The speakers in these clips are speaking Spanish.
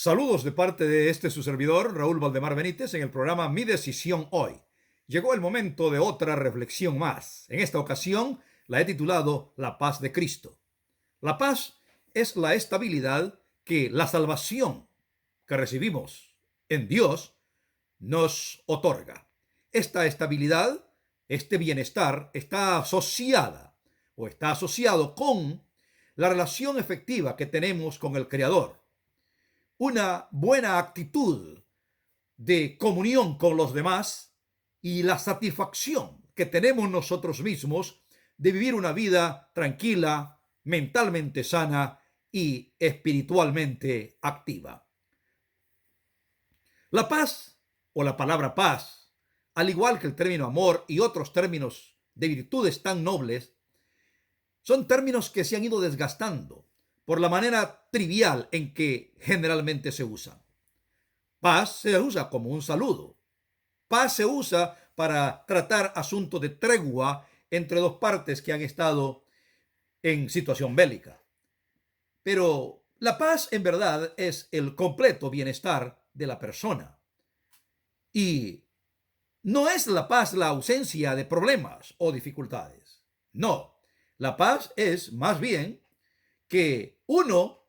Saludos de parte de su servidor, Raúl Valdemar Benítez, en el programa Mi Decisión Hoy. Llegó el momento de otra reflexión más. En esta ocasión la he titulado La paz de Cristo. La paz es la estabilidad que la salvación que recibimos en Dios nos otorga. Esta estabilidad, este bienestar, está asociada o está asociado con la relación efectiva que tenemos con el Creador, una buena actitud de comunión con los demás y la satisfacción que tenemos nosotros mismos de vivir una vida tranquila, mentalmente sana y espiritualmente activa. La paz, o la palabra paz, al igual que el término amor y otros términos de virtudes tan nobles, son términos que se han ido desgastando por la manera trivial en que generalmente se usan. Paz se usa como un saludo. Paz se usa para tratar asuntos de tregua entre dos partes que han estado en situación bélica. Pero la paz en verdad es el completo bienestar de la persona. Y no es la paz la ausencia de problemas o dificultades. No, la paz es más bien que uno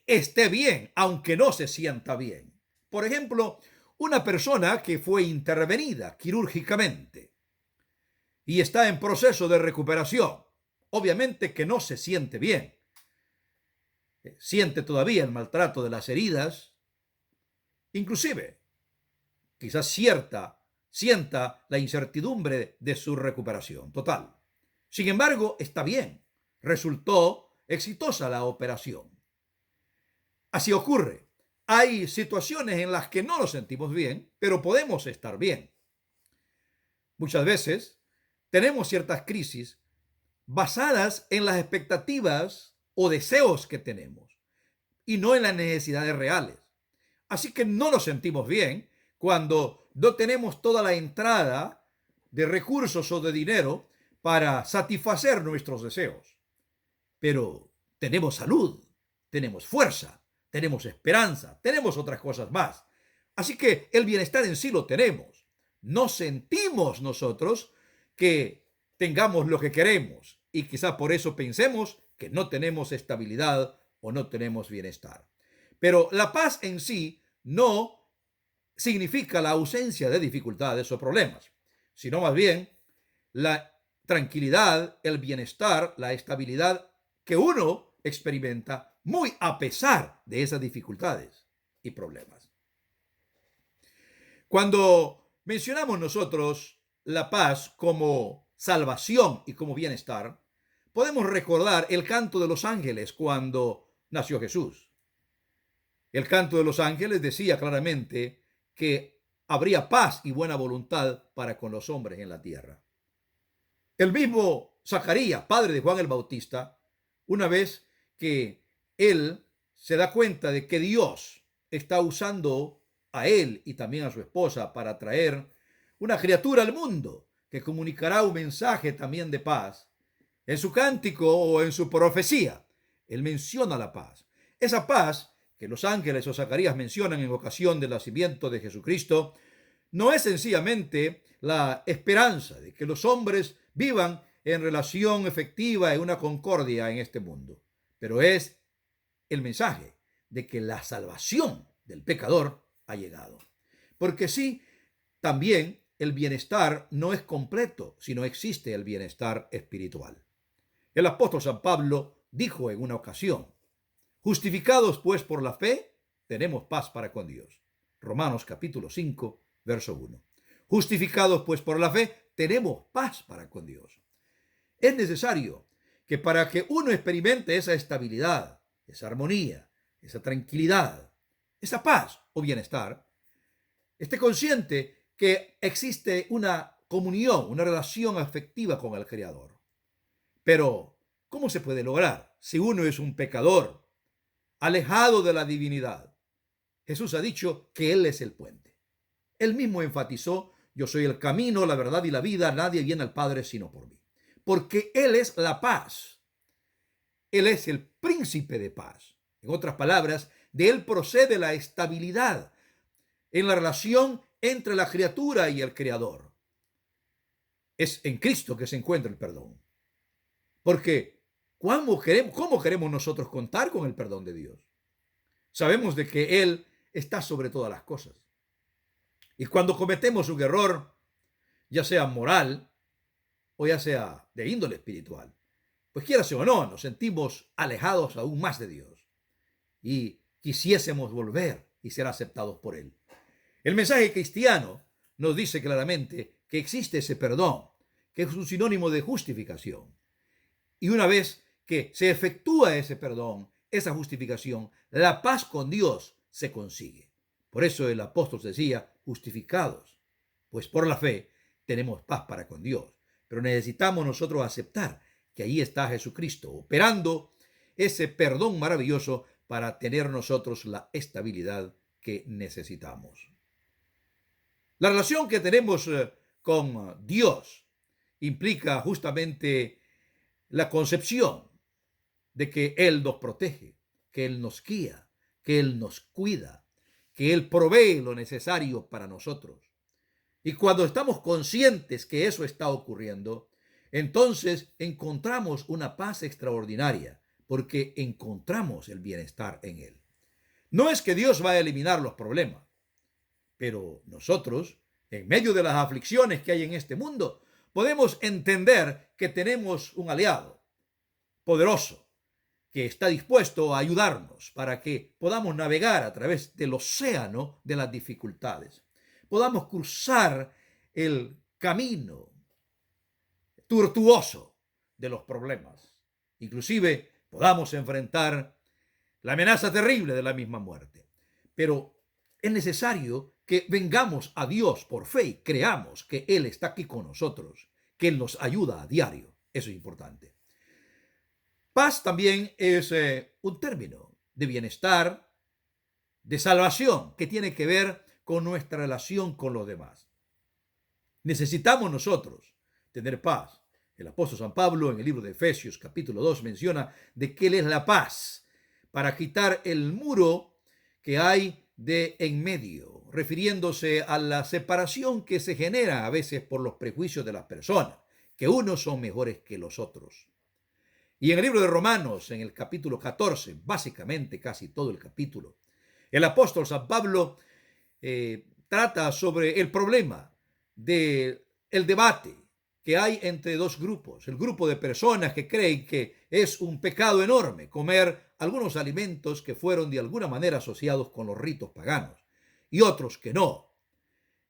esté bien, aunque no se sienta bien. Por ejemplo, una persona que fue intervenida quirúrgicamente y está en proceso de recuperación, obviamente que no se siente bien. Siente todavía el maltrato de las heridas, inclusive quizás sienta la incertidumbre de su recuperación total. Sin embargo, está bien. Resultó exitosa la operación. Así ocurre. Hay situaciones en las que no nos sentimos bien, pero podemos estar bien. Muchas veces tenemos ciertas crisis basadas en las expectativas o deseos que tenemos y no en las necesidades reales. Así que no nos sentimos bien cuando no tenemos toda la entrada de recursos o de dinero para satisfacer nuestros deseos. Pero tenemos salud, tenemos fuerza, tenemos esperanza, tenemos otras cosas más. Así que el bienestar en sí lo tenemos. No sentimos nosotros que tengamos lo que queremos y quizá por eso pensemos que no tenemos estabilidad o no tenemos bienestar. Pero la paz en sí no significa la ausencia de dificultades o problemas, sino más bien la tranquilidad, el bienestar, la estabilidad que uno experimenta muy a pesar de esas dificultades y problemas. Cuando mencionamos nosotros la paz como salvación y como bienestar, podemos recordar el canto de los ángeles cuando nació Jesús. El canto de los ángeles decía claramente que habría paz y buena voluntad para con los hombres en la tierra. El mismo Zacarías, padre de Juan el Bautista, una vez que él se da cuenta de que Dios está usando a él y también a su esposa para traer una criatura al mundo que comunicará un mensaje también de paz, en su cántico o en su profecía, él menciona la paz. Esa paz que los ángeles o Zacarías mencionan en ocasión del nacimiento de Jesucristo no es sencillamente la esperanza de que los hombres vivan en relación efectiva y una concordia en este mundo, pero es el mensaje de que la salvación del pecador ha llegado. Porque sí, también el bienestar no es completo si no existe el bienestar espiritual. El apóstol San Pablo dijo en una ocasión: justificados pues por la fe, tenemos paz para con Dios. Romanos capítulo 5, verso 1. Justificados pues por la fe, tenemos paz para con Dios. Es necesario que para que uno experimente esa estabilidad, esa armonía, esa tranquilidad, esa paz o bienestar, esté consciente que existe una comunión, una relación afectiva con el Creador. Pero, ¿cómo se puede lograr si uno es un pecador, alejado de la divinidad? Jesús ha dicho que Él es el puente. Él mismo enfatizó: yo soy el camino, la verdad y la vida, nadie viene al Padre sino por mí. Porque Él es la paz. Él es el príncipe de paz. En otras palabras, De él procede la estabilidad en la relación entre la criatura y el Creador. Es en Cristo que se encuentra el perdón. Porque ¿cómo queremos nosotros contar con el perdón de Dios? Sabemos de que Él está sobre todas las cosas. Y cuando cometemos un error, ya sea moral o ya sea de índole espiritual, pues quiera o no, nos sentimos alejados aún más de Dios y quisiésemos volver y ser aceptados por Él. El mensaje cristiano nos dice claramente que existe ese perdón, que es un sinónimo de justificación. Y una vez que se efectúa ese perdón, esa justificación, la paz con Dios se consigue. Por eso el apóstol decía, justificados, pues por la fe tenemos paz para con Dios. Pero necesitamos nosotros aceptar que ahí está Jesucristo operando ese perdón maravilloso para tener nosotros la estabilidad que necesitamos. La relación que tenemos con Dios implica justamente la concepción de que Él nos protege, que Él nos guía, que Él nos cuida, que Él provee lo necesario para nosotros. Y cuando estamos conscientes que eso está ocurriendo, entonces encontramos una paz extraordinaria, porque encontramos el bienestar en Él. No es que Dios va a eliminar los problemas, pero nosotros, en medio de las aflicciones que hay en este mundo, podemos entender que tenemos un aliado poderoso que está dispuesto a ayudarnos para que podamos navegar a través del océano de las dificultades. Podamos cruzar el camino tortuoso de los problemas. Inclusive podamos enfrentar la amenaza terrible de la misma muerte. Pero es necesario que vengamos a Dios por fe y creamos que Él está aquí con nosotros, que Él nos ayuda a diario. Eso es importante. Paz también es un término de bienestar, de salvación, que tiene que ver con nuestra relación con los demás. Necesitamos nosotros tener paz. El apóstol San Pablo en el libro de Efesios capítulo 2 menciona de que Él es la paz para quitar el muro que hay de en medio, refiriéndose a la separación que se genera a veces por los prejuicios de las personas, que unos son mejores que los otros. Y en el libro de Romanos, en el capítulo 14, básicamente casi todo el capítulo, el apóstol San Pablo trata sobre el problema del debate que hay entre dos grupos. El grupo de personas que creen que es un pecado enorme comer algunos alimentos que fueron de alguna manera asociados con los ritos paganos, y otros que no.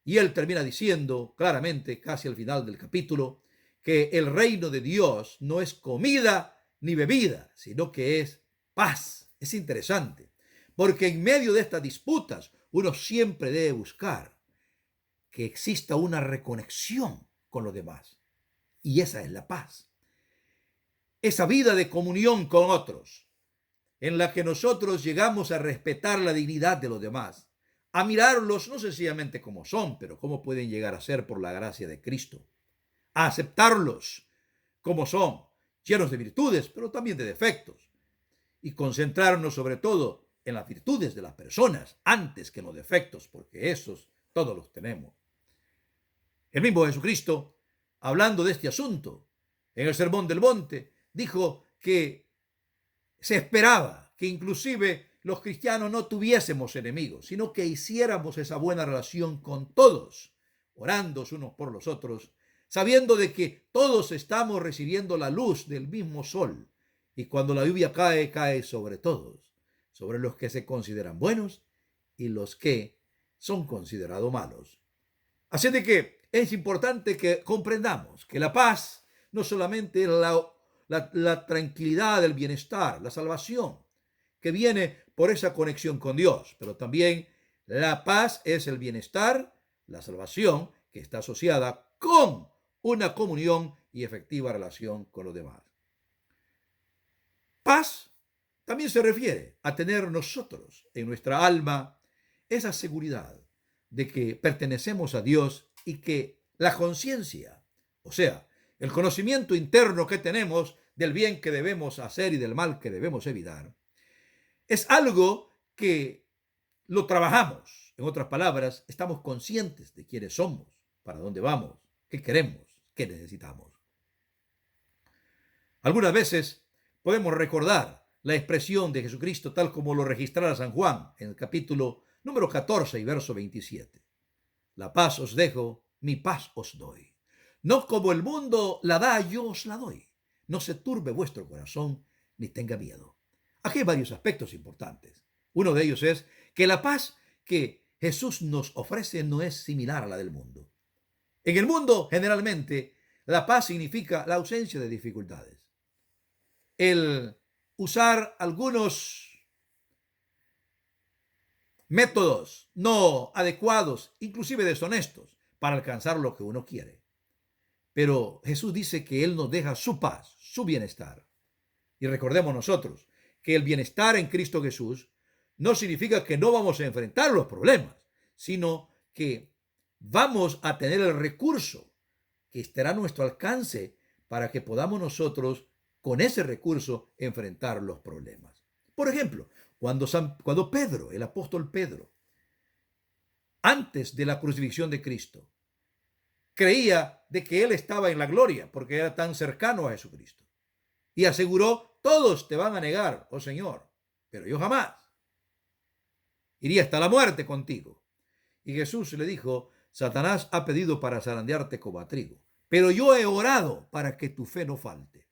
Y él termina diciendo claramente, casi al final del capítulo, que el reino de Dios no es comida ni bebida, sino que es paz. Es interesante, porque en medio de estas disputas uno siempre debe buscar que exista una reconexión con los demás. Y esa es la paz. Esa vida de comunión con otros, en la que nosotros llegamos a respetar la dignidad de los demás, a mirarlos no sencillamente como son, pero como pueden llegar a ser por la gracia de Cristo, a aceptarlos como son, llenos de virtudes, pero también de defectos, y concentrarnos sobre todo en las virtudes de las personas antes que en los defectos, porque esos todos los tenemos. El mismo Jesucristo, hablando de este asunto, en el Sermón del Monte, dijo que se esperaba que inclusive los cristianos no tuviésemos enemigos, sino que hiciéramos esa buena relación con todos, orando unos por los otros, sabiendo de que todos estamos recibiendo la luz del mismo sol, y cuando la lluvia cae, cae sobre todos, sobre los que se consideran buenos y los que son considerados malos. Así de que es importante que comprendamos que la paz no solamente es la tranquilidad, el bienestar, la salvación, que viene por esa conexión con Dios, pero también la paz es el bienestar, la salvación, que está asociada con una comunión y efectiva relación con los demás. Paz también se refiere a tener nosotros en nuestra alma esa seguridad de que pertenecemos a Dios y que la conciencia, o sea, el conocimiento interno que tenemos del bien que debemos hacer y del mal que debemos evitar, es algo que lo trabajamos. En otras palabras, estamos conscientes de quiénes somos, para dónde vamos, qué queremos, qué necesitamos. Algunas veces podemos recordar la expresión de Jesucristo tal como lo registrara San Juan en el capítulo número 14 y verso 27. La paz os dejo, mi paz os doy. No como el mundo la da, yo os la doy. No se turbe vuestro corazón, ni tenga miedo. Aquí hay varios aspectos importantes. Uno de ellos es que la paz que Jesús nos ofrece no es similar a la del mundo. En el mundo, generalmente, la paz significa la ausencia de dificultades. El usar algunos métodos no adecuados, inclusive deshonestos, para alcanzar lo que uno quiere. Pero Jesús dice que Él nos deja su paz, su bienestar. Y recordemos nosotros que el bienestar en Cristo Jesús no significa que no vamos a enfrentar los problemas, sino que vamos a tener el recurso que estará a nuestro alcance para que podamos nosotros, con ese recurso, enfrentar los problemas. Por ejemplo, cuando Pedro, el apóstol Pedro, antes de la crucifixión de Cristo, creía de que él estaba en la gloria porque era tan cercano a Jesucristo. Y aseguró, todos te van a negar, oh Señor, pero yo jamás. Iría hasta la muerte contigo. Y Jesús le dijo, Satanás ha pedido para zarandearte como a trigo, pero yo he orado para que tu fe no falte.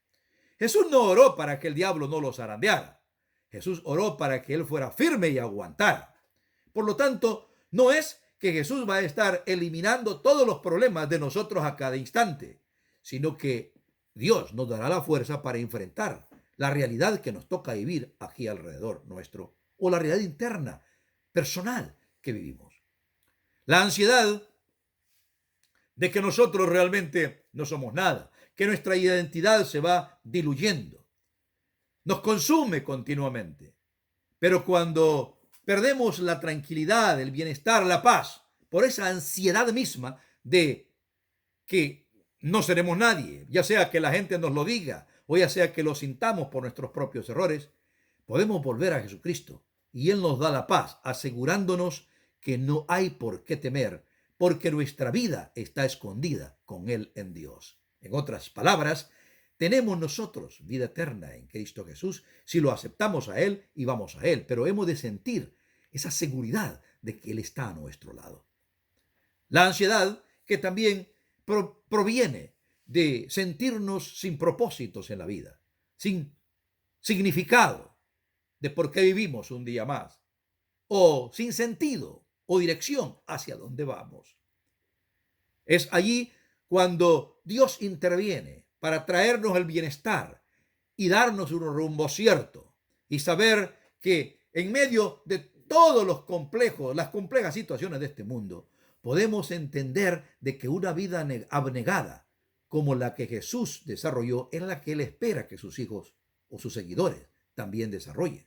Jesús no oró para que el diablo no lo zarandeara. Jesús oró para que él fuera firme y aguantara. Por lo tanto, no es que Jesús va a estar eliminando todos los problemas de nosotros a cada instante, sino que Dios nos dará la fuerza para enfrentar la realidad que nos toca vivir aquí alrededor nuestro, o la realidad interna, personal que vivimos. La ansiedad de que nosotros realmente no somos nada, que nuestra identidad se va diluyendo, nos consume continuamente. Pero cuando perdemos la tranquilidad, el bienestar, la paz, por esa ansiedad misma de que no seremos nadie, ya sea que la gente nos lo diga o ya sea que lo sintamos por nuestros propios errores, podemos volver a Jesucristo y Él nos da la paz, asegurándonos que no hay por qué temer, porque nuestra vida está escondida con Él en Dios. En otras palabras, tenemos nosotros vida eterna en Cristo Jesús si lo aceptamos a Él y vamos a Él, pero hemos de sentir esa seguridad de que Él está a nuestro lado. La ansiedad que también proviene de sentirnos sin propósitos en la vida, sin significado de por qué vivimos un día más, o sin sentido o dirección hacia dónde vamos. Es allí cuando Dios interviene para traernos el bienestar y darnos un rumbo cierto y saber que en medio de todos las complejas situaciones de este mundo, podemos entender de que una vida abnegada como la que Jesús desarrolló es la que Él espera que sus hijos o sus seguidores también desarrollen.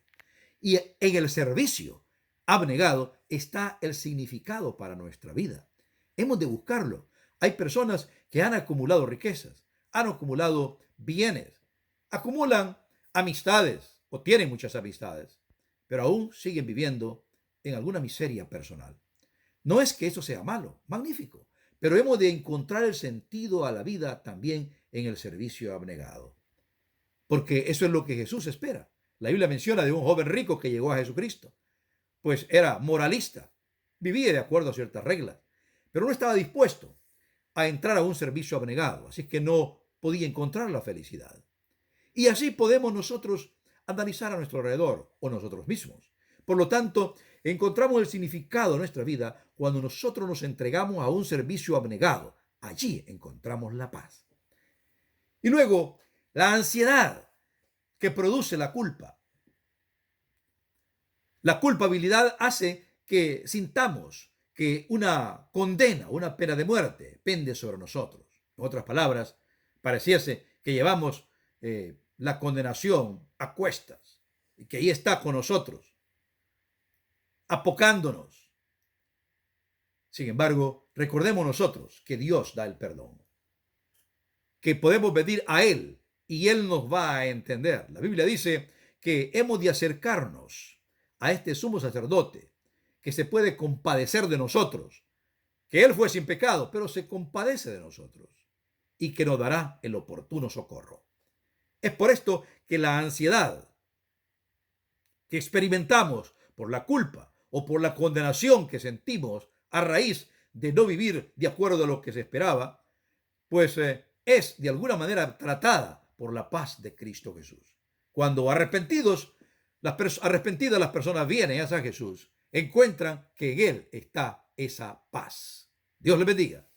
Y en el servicio abnegado está el significado para nuestra vida. Hemos de buscarlo. Hay personas que han acumulado riquezas, han acumulado bienes, acumulan amistades o tienen muchas amistades, pero aún siguen viviendo en alguna miseria personal. No es que eso sea malo, magnífico, pero hemos de encontrar el sentido a la vida también en el servicio abnegado, porque eso es lo que Jesús espera. La Biblia menciona de un joven rico que llegó a Jesucristo, pues era moralista, vivía de acuerdo a ciertas reglas, pero no estaba dispuesto a entrar a un servicio abnegado, así que no podía encontrar la felicidad. Y así podemos nosotros analizar a nuestro alrededor o nosotros mismos. Por lo tanto, encontramos el significado de nuestra vida cuando nosotros nos entregamos a un servicio abnegado. Allí encontramos la paz. Y luego, la ansiedad que produce la culpa. La culpabilidad hace que sintamos que una condena, una pena de muerte pende sobre nosotros. En otras palabras, pareciese que llevamos la condenación a cuestas y que ahí está con nosotros, apocándonos. Sin embargo, recordemos nosotros que Dios da el perdón, que podemos pedir a Él y Él nos va a entender. La Biblia dice que hemos de acercarnos a este sumo sacerdote que se puede compadecer de nosotros, que Él fue sin pecado, pero se compadece de nosotros y que nos dará el oportuno socorro. Es por esto que la ansiedad que experimentamos por la culpa o por la condenación que sentimos a raíz de no vivir de acuerdo a lo que se esperaba, pues es de alguna manera tratada por la paz de Cristo Jesús. Cuando arrepentidas las personas vienen a Jesús, encuentran que en Él está esa paz. Dios les bendiga.